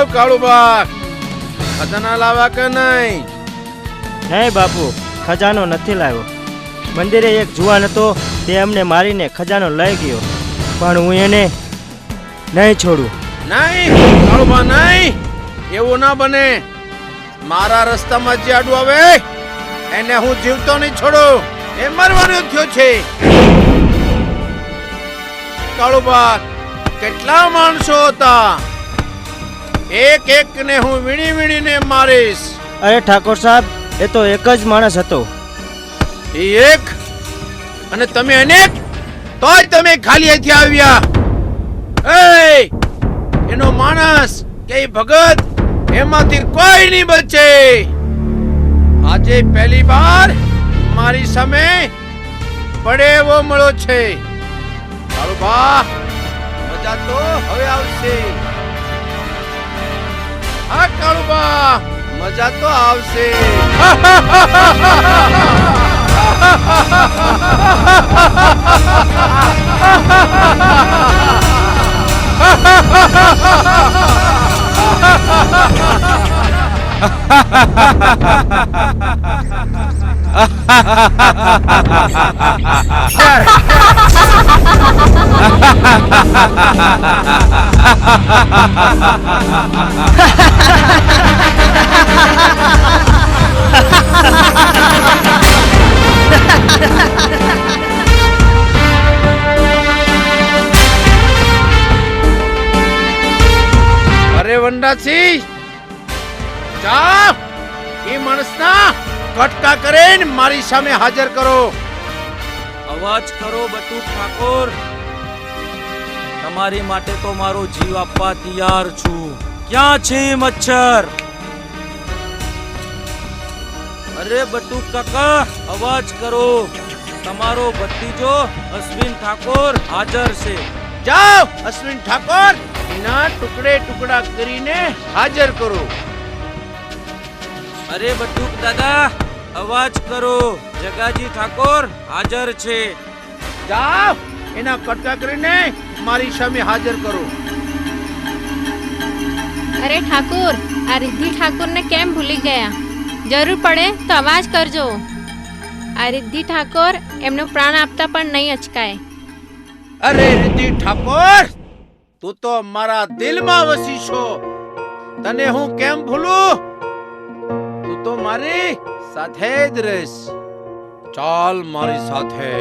જાવ કાળુબા, ખજાના લાવા કે નહીં? નહીં બાપુ, ખજાનો નથી લાવ્યો. મંદિરે એક જુવાન હતો, તે અમને મારીને ખજાનો લઈ ગયો, પણ હું એને નહીં છોડું. નહીં કાળુબા, નહીં, એવું ના બને. મારા રસ્તામાં જે આડું આવે એને હું જીવતો નહીં છોડું. એ મરવાનો થયો છે. કાળુબા, કેટલા માણસો હતા, એક એક ને હું વીણી વીણીને મારીશ. અરે ઠાકોર સાહેબ, એ તો એક જ માણસ હતો. એ એક અને તમે અનેક, તોય તમે ખાલી અહીંથી આવ્યા. એનો માણસ કે ભગત, એમાંથી કોઈ નહીં બચે. આજે પહેલી વાર મારી સામે પડે એવો મળ્યો છે. કાળુબા, મજા તો હવે આવશે. હા કાળુબા, મજા તો આવશે. અરે વંડાસી, જા એ માણસના કટકા કરીને મારી સામે હાજર કરો. અવાજ કરો બટુક ઠાકોર, તમારી માટે તો મારો જીવ આપવા તૈયાર છું. ક્યાં છે મચ્છર? અરે બટુક કાકા, અવાજ કરો. તમારો ભત્રીજો અશ્વિન ઠાકોર હાજર છે. જાઓ અશ્વિન ઠાકોર, એના ટુકડે ટુકડા કરીને હાજર કરો. અરે બટુક દાદા, અવાજ કરો. જગાજી ઠાકોર હાજર છે. જાઓ એના કટકા કરીને મારી સામે હાજર કરો. અરે ઠાકુર, આ રિદ્ધિ ઠાકુરને કેમ ભૂલી ગયા? જરૂર પડે તો અવાજ કરજો. આ રિદ્ધિ ઠાકોર એમનો પ્રાણ આપતા પણ નહીં અચકાય. અરે રિદ્ધિ ઠાકોર, તું તો મારા દિલમાં વસી છો. તને હું કેમ ભૂલું? તું તો મારી સાથે જ રહીશ. ચાલ મારી સાથે.